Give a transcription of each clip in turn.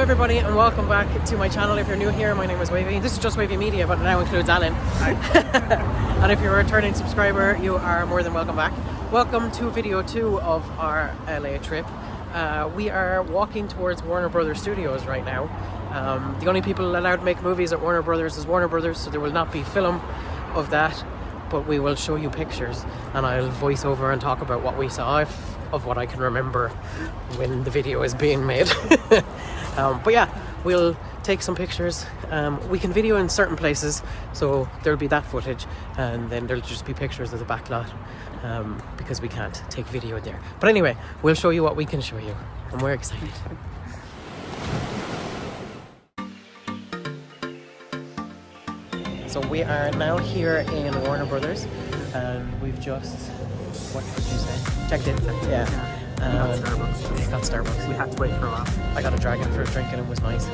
everybody, and welcome back to my channel. If you're new here, my name is Wavy. This is just Wavy Media, but it now includes Alan. And if you're a returning subscriber, you are more than welcome back. Welcome to video 2 of our LA trip. We are walking towards Warner Brothers Studios right now. The only people allowed to make movies at Warner Brothers is Warner Brothers, so there will not be film of that, but we will show you pictures, and I'll voice over and talk about what we saw of what I can remember when the video is being made. But yeah, we'll take some pictures. We can video in certain places, so there'll be that footage, and then there'll just be pictures of the back lot, because we can't take video there. But anyway, we'll show you what we can show you, and we're excited. So we are now here in Warner Brothers, and we've just, what did you say? Checked in? Yeah. We got Starbucks. We had to wait for a while. I got a dragon fruit drink and it was nice.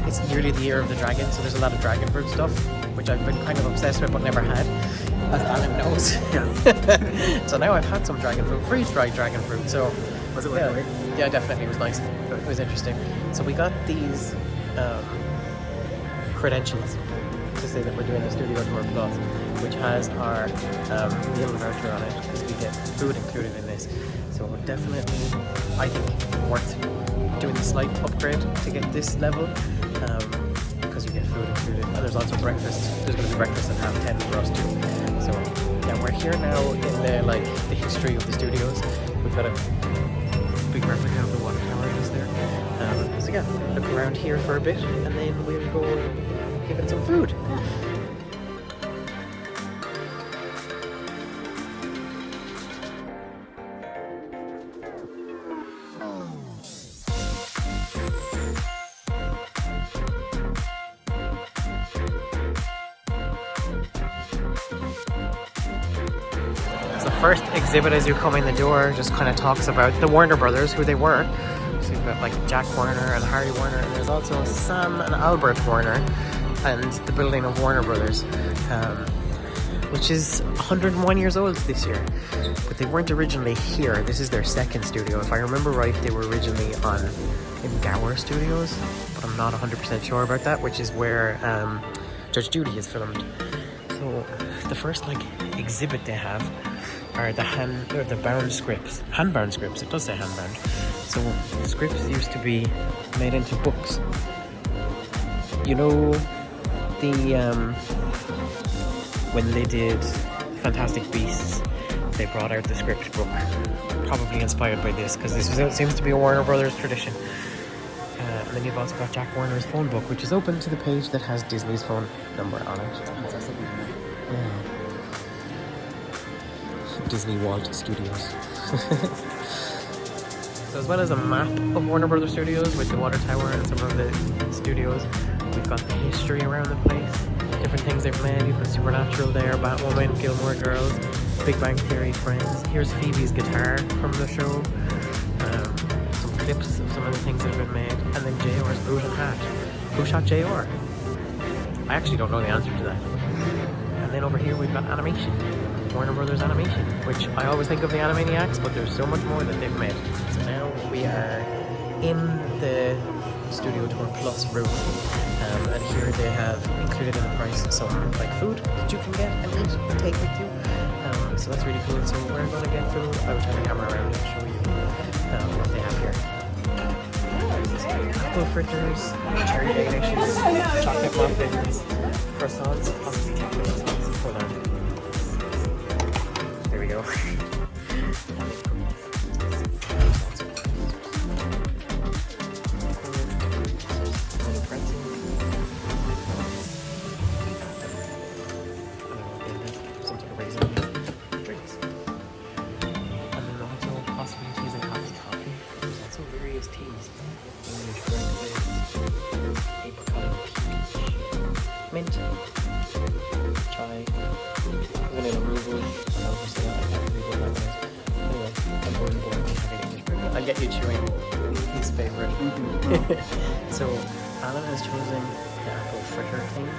It's nearly the year of the dragon, so there's a lot of dragon fruit stuff, which I've been kind of obsessed with but never had, as Alan knows. Yeah. So now I've had some dragon fruit, freeze-dried dragon fruit, so... Was it worth it? Yeah, definitely, it was nice. It was interesting. So we got these credentials to say that we're doing a Studio Tour Plus, which has our meal voucher on it, because we get food included in this. So definitely, I think, worth doing the slight upgrade to get this level, because you get food included. And there's also breakfast. There's going to be breakfast at 10:30 for us too. So yeah, we're here now in the history of the studios. We've got a big replica of the water tower is there. So yeah, look around here for a bit, and then we'll go give it some food. The first exhibit as you come in the door just kind of talks about the Warner Brothers, who they were. So you've got like Jack Warner and Harry Warner, and there's also Sam and Albert Warner, and the building of Warner Brothers, which is 101 years old this year. But they weren't originally here. This is their second studio. If I remember right, they were originally in Gower Studios, but I'm not 100% sure about that, which is where Judge Judy is filmed. So the first exhibit they have are the bound scripts, hand-bound scripts. It does say hand-bound. So the scripts used to be made into books. You know, when they did Fantastic Beasts, they brought out the script book, probably inspired by this, because this seems to be a Warner Brothers tradition. And then you've also got Jack Warner's phone book, which is open to the page that has Disney's phone number on it. Yeah. Disney Walt Studios. So as well as a map of Warner Brothers Studios with the water tower and some of the studios, we've got the history around the place, different things they've made. You've got Supernatural there, Batwoman, Gilmore Girls, Big Bang Theory, Friends. Here's Phoebe's guitar from the show, some clips of some of the things that have been made, and then JR's boot and hat. Who shot JR? I actually don't know the answer to that. And then over here we've got animation. Warner Brothers Animation, which I always think of the Animaniacs, but there's so much more that they've made. So now we are in the Studio Tour Plus room, and here they have included in the price some food that you can get and eat and take with you. So that's really cool. So we're going to get food. I will turn the camera around and show you what they have here. Apple fritters, cherry bagel, chocolate muffins, croissants, hold on. There we go. Some sort of raisin drinks. And then also possibly teas and coffee. There's also various teas. English breakfast, apricot, peach, mint, chai, vanilla rugal. I'll get you chewing his favorite. So Alan has chosen the apple fritter thing,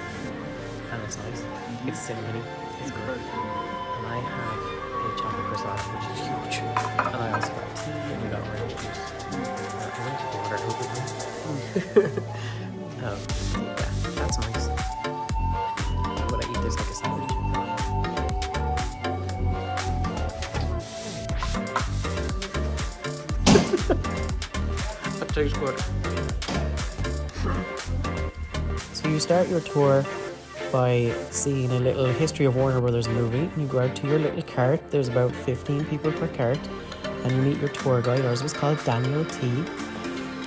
and it's nice. It's cinnamony. It's good. And I have a chocolate croissant, which is huge. And I also got tea, and we got orange juice. I went to order Yeah, that's nice. Would I eat this like a sandwich? That tastes good. So you start your tour by seeing a little history of Warner Brothers movie. You go out to your little cart. There's about 15 people per cart, and you meet your tour guide. Ours was called Daniel T.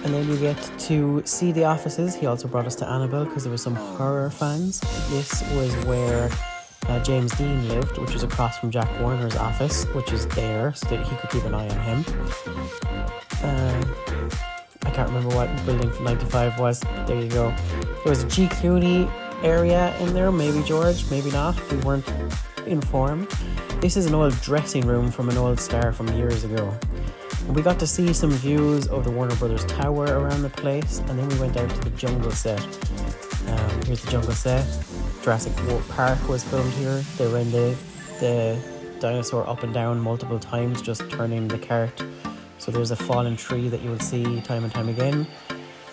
And then you get to see the offices. He also brought us to Annabelle because there were some horror fans. This was where James Dean lived, which is across from Jack Warner's office, which is there, so that he could keep an eye on him. I can't remember what building 95 was. There you go. There was a G. Clooney area in there, maybe George, maybe not. We weren't informed. This is an old dressing room from an old star from years ago. We got to see some views of the Warner Brothers Tower around the place, and then we went out to the jungle set. Here's the jungle set. Jurassic Park was filmed here. They ran the dinosaur up and down multiple times, just turning the cart. So there's a fallen tree that you will see time and time again.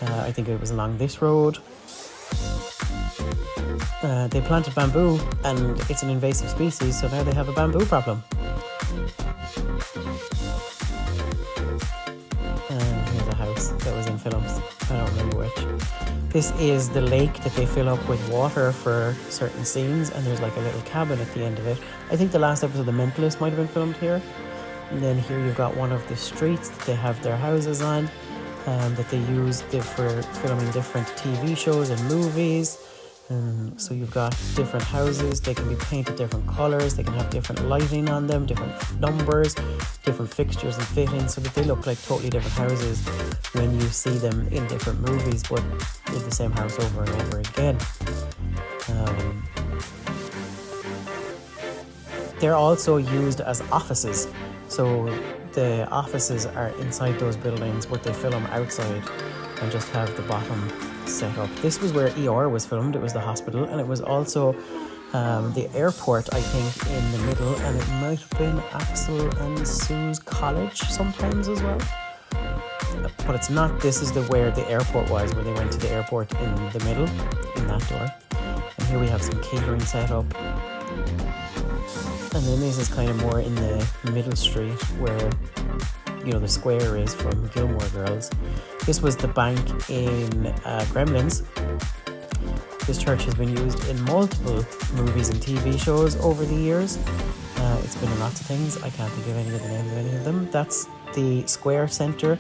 I think it was along this road. They planted bamboo, and it's an invasive species, so now they have a bamboo problem. And here's a house that was in films. I don't remember which. This is the lake that they fill up with water for certain scenes, and there's like a little cabin at the end of it. I think the last episode of The Mentalist might have been filmed here. And then here you've got one of the streets that they have their houses on, that they use for filming different TV shows and movies. And so you've got different houses. They can be painted different colours. They can have different lighting on them, different numbers, different fixtures and fittings, so that they look like totally different houses when you see them in different movies, but in the same house over and over again. They're also used as offices. So the offices are inside those buildings, but they film outside and just have the bottom set up. This was where ER was filmed. It was the hospital, and it was also the airport, I think, in the middle, and it might have been Axel and Sue's college sometimes as well. But it's not. This is where the airport was, where they went to the airport in the middle, in that door. And here we have some catering set up. And then this is kind of more in the middle street where, you know, the square is from Gilmore Girls. This was the bank in Gremlins. This church has been used in multiple movies and TV shows over the years. It's been in lots of things. I can't think of any of the names of any of them. That's the Square Centre.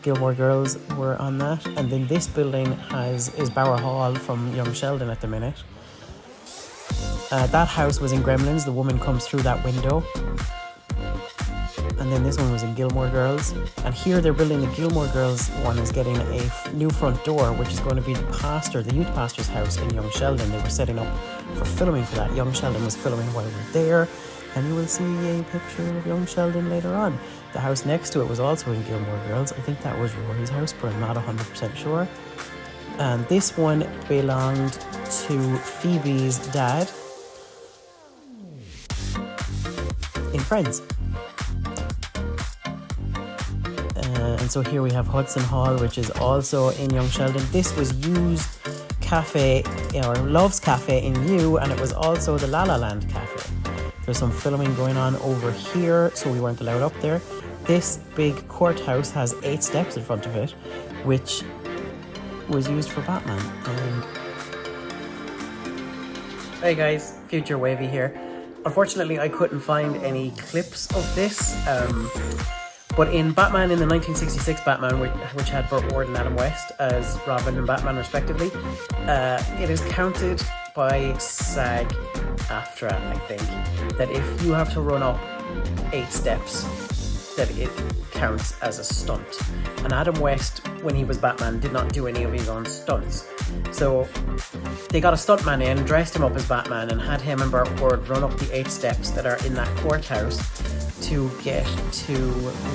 Gilmore Girls were on that. And then this building is Bower Hall from Young Sheldon at the minute. That house was in Gremlins. The woman comes through that window. And then this one was in Gilmore Girls. And here they're building the Gilmore Girls one is getting a new front door, which is going to be the youth pastor's house in Young Sheldon. They were setting up for filming for that. Young Sheldon was filming while we were there. And you will see a picture of Young Sheldon later on. The house next to it was also in Gilmore Girls. I think that was Rory's house, but I'm not 100% sure. And this one belonged to Phoebe's dad in Friends. And so here we have Hudson Hall, which is also in Young Sheldon. This was Yu's Cafe, or Love's Cafe in You, and it was also the La La Land Cafe. There's some filming going on over here, so we weren't allowed up there. This big courthouse has 8 steps in front of it, which was used for Batman. Hey guys, Future Wavy here. Unfortunately, I couldn't find any clips of this. But in Batman, in the 1966 Batman, which had Burt Ward and Adam West as Robin and Batman respectively, it is counted by SAG-AFTRA, I think, that if you have to run up 8 steps, that it counts as a stunt. And Adam West, when he was Batman, did not do any of his own stunts. So they got a stuntman in, dressed him up as Batman, and had him and Burt Ward run up the 8 steps that are in that courthouse to get to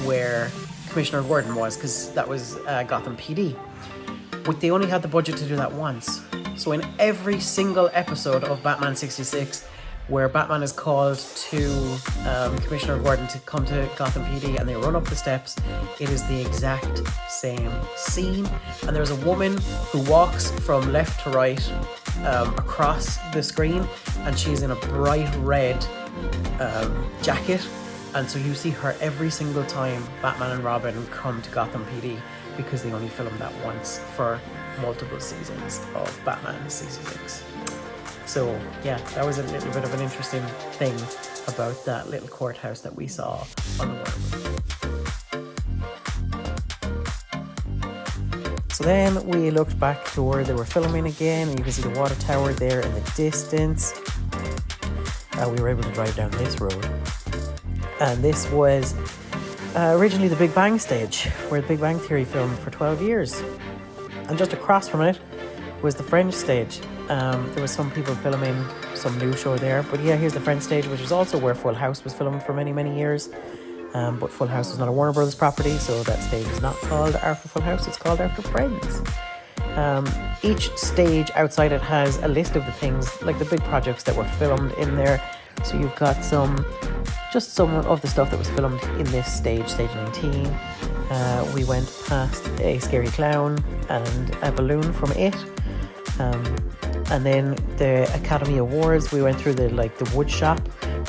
where Commissioner Gordon was, because that was Gotham PD. But they only had the budget to do that once. So in every single episode of Batman 66, where Batman is called to Commissioner Gordon to come to Gotham PD, and they run up the steps. It is the exact same scene, and there's a woman who walks from left to right across the screen, and she's in a bright red jacket, and so you see her every single time Batman and Robin come to Gotham PD, because they only filmed that once for multiple seasons of Batman '66. So yeah, that was a little bit of an interesting thing about that little courthouse that we saw on the Warner Bros. So then we looked back to where they were filming again, and you can see the water tower there in the distance. We were able to drive down this road, and this was originally the Big Bang stage, where the Big Bang Theory filmed for 12 years. And just across from it was the French stage. There was some people filming some new show there, but yeah, here's the French stage, which is also where Full House was filmed for many, many years. But Full House is not a Warner Brothers property, so that stage is not called after Full House, it's called after Friends. Each stage outside it has a list of the things, like the big projects that were filmed in there. So you've got some of the stuff that was filmed in this stage 19. We went past a scary clown and a balloon from it. And then the Academy Awards, we went through the wood shop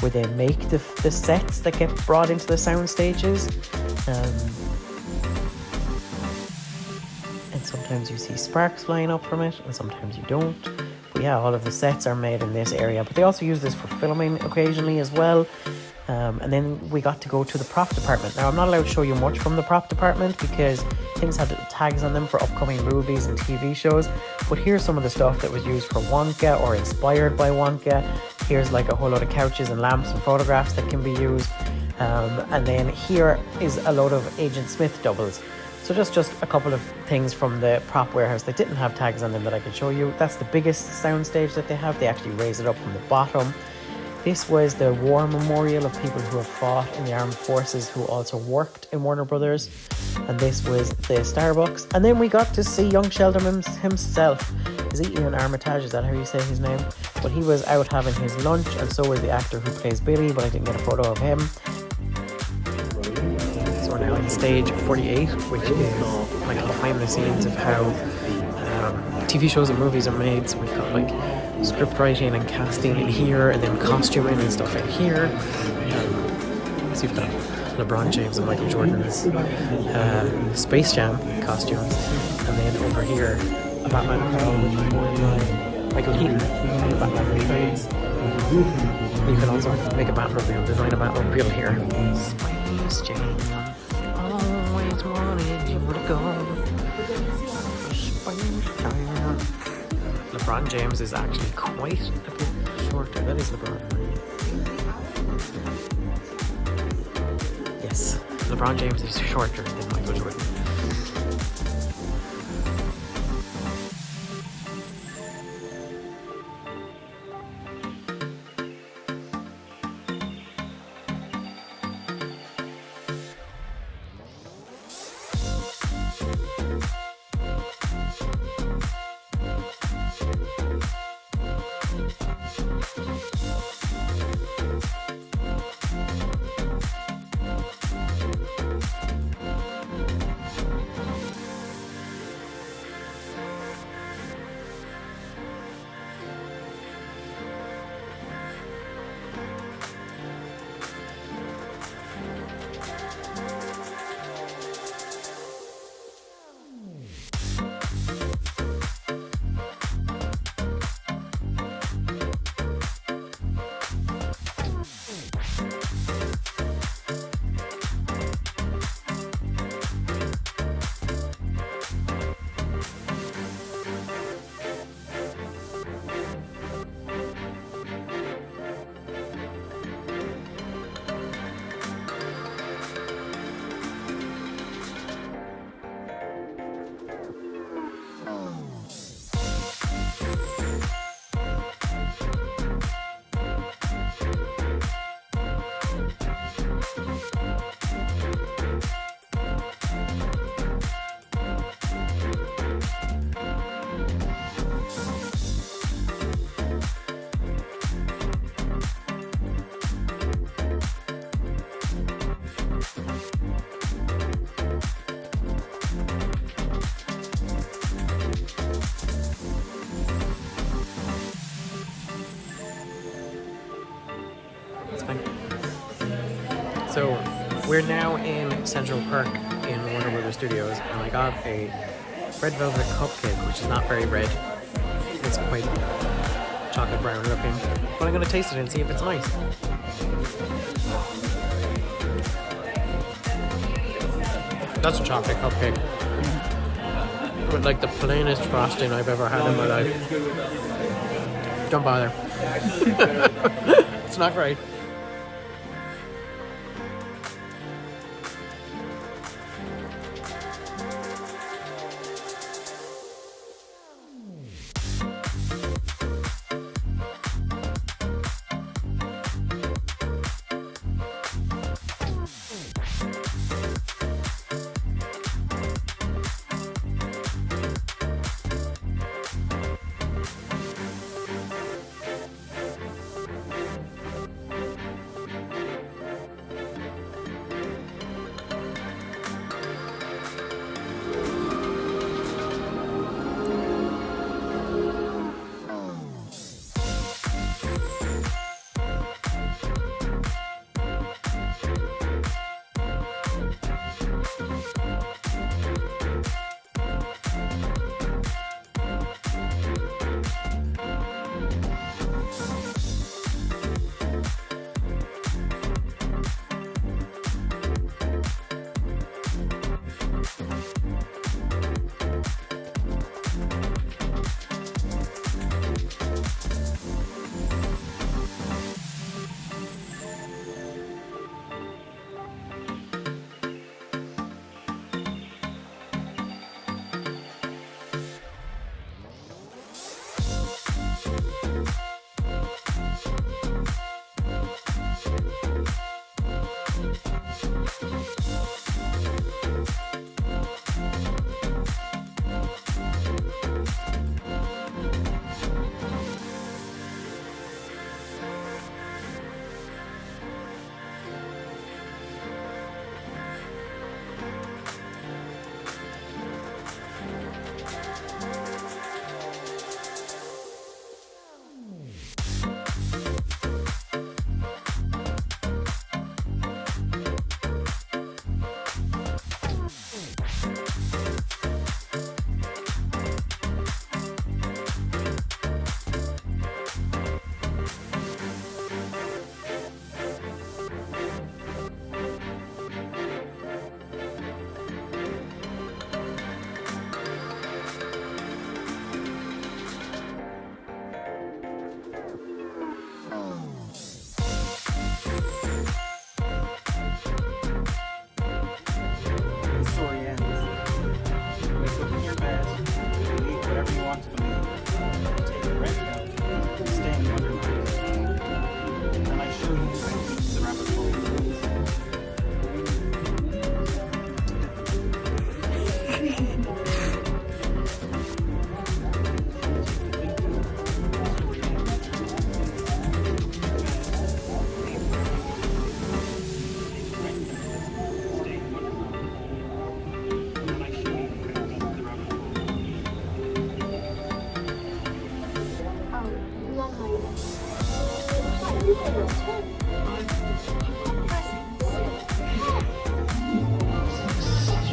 where they make the sets that get brought into the sound stages. And sometimes you see sparks flying up from it, and sometimes you don't. But yeah, all of the sets are made in this area, but they also use this for filming occasionally as well. And then we got to go to the prop department. Now, I'm not allowed to show you much from the prop department because things had tags on them for upcoming movies and TV shows. But here's some of the stuff that was used for Wonka or inspired by Wonka. Here's like a whole lot of couches and lamps and photographs that can be used. And then here is a load of Agent Smith doubles. So just a couple of things from the prop warehouse that didn't have tags on them that I can show you. That's the biggest soundstage that they have. They actually raise it up from the bottom. This was the war memorial of people who have fought in the armed forces who also worked in Warner Brothers. And this was the Starbucks. And then we got to see young Sheldon himself. Is it Ian Armitage? Is that how you say his name? But he was out having his lunch, and so was the actor who plays Billy, but I didn't get a photo of him. So we're now in stage 48, which is like behind the scenes of how TV shows and movies are made. So we've got like script writing and casting in here, and then costuming and stuff in here. So you've got LeBron James and Michael Jordan's Space Jam costumes, and then over here a Batman with Michael Keaton, Batman Returns. You can also make a Batmobile, design a Batmobile here. Space Jam, always wanted you to go. Space Jam. LeBron James is actually quite a bit shorter. That is LeBron, right? Yes, LeBron James is shorter than Michael Jordan. We're now in Central Park in Warner Brothers Studios, and I got a red velvet cupcake, which is not very red. It's quite chocolate brown looking, but I'm gonna taste it and see if it's nice. That's a chocolate cupcake with like the plainest frosting I've ever had in my life. Don't bother. It's not great.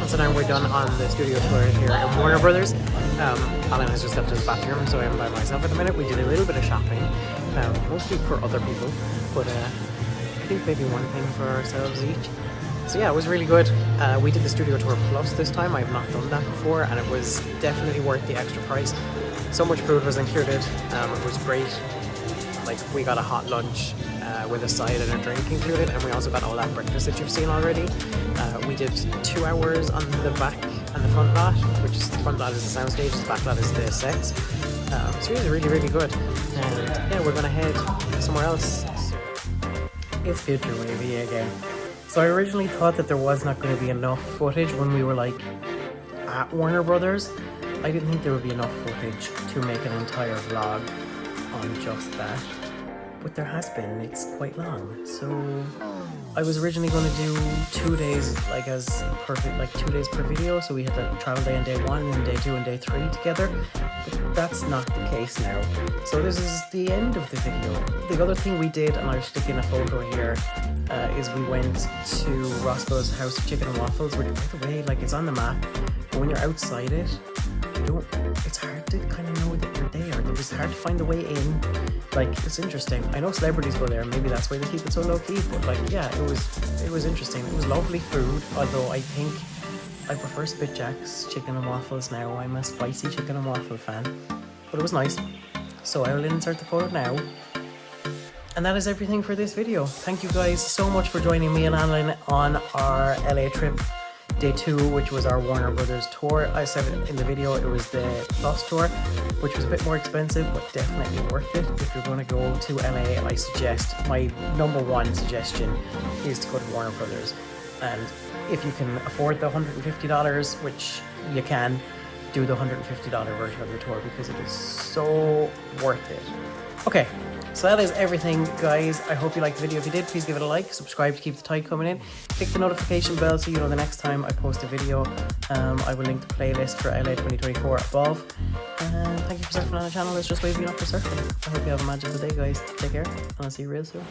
So now we're done on the studio tour here at Warner Brothers. Alan has just left his bathroom, so I'm by myself at the minute. We did a little bit of shopping, mostly for other people, but I think maybe one thing for ourselves each. So yeah, it was really good. We did the studio tour plus this time. I've not done that before, and it was definitely worth the extra price. So much food was included. It was great. Like, we got a hot lunch with a side and a drink included, and we also got all that breakfast that you've seen already. We did 2 hours on the back and the front lot, which is the front lot is the sound stage, the back lot is the sets. So it was really, really good. And yeah, we're gonna head somewhere else. It's Future Wavy again. So I originally thought that there was not going to be enough footage when we were like at Warner Brothers. I didn't think there would be enough footage to make an entire vlog on just that. But there has been, it's quite long. So I was originally going to do 2 days, like as perfect, like 2 days per video. So we had the travel day on day 1 and then day 2 and day 3 together. But that's not the case now. So this is the end of the video. The other thing we did, and I'll stick in a photo here, is we went to Roscoe's House of Chicken and Waffles, which, by the way, like, it's on the map, but when you're outside it, it's hard to kind of know that you're there. It was hard to find the way in. Like, it's interesting. I know celebrities go there, maybe that's why they keep it so low key, but like, yeah, it was interesting. It was lovely food, although I think I prefer Spitjack's chicken and waffles now. I'm a spicy chicken and waffle fan, but it was nice. So I will insert the photo now. And that is everything for this video. Thank you guys so much for joining me and Annalyn on our LA trip. Day 2, which was our Warner Brothers tour. I said it in the video, it was the Plus tour, which was a bit more expensive, but definitely worth it. If you're going to go to LA, I suggest, my number 1 suggestion is to go to Warner Brothers. And if you can afford the $150, which you can, do the $150 version of the tour, because it is so worth it. Okay, so that is everything, guys. I hope you liked the video. If you did, please give it a like, subscribe to keep the tide coming in, click the notification bell so you know the next time I post a video. I will link the playlist for LA 2024 above. And thank you for surfing on the channel. It's just waving up for surfing. I hope you have a magical day, guys. Take care, and I'll see you real soon.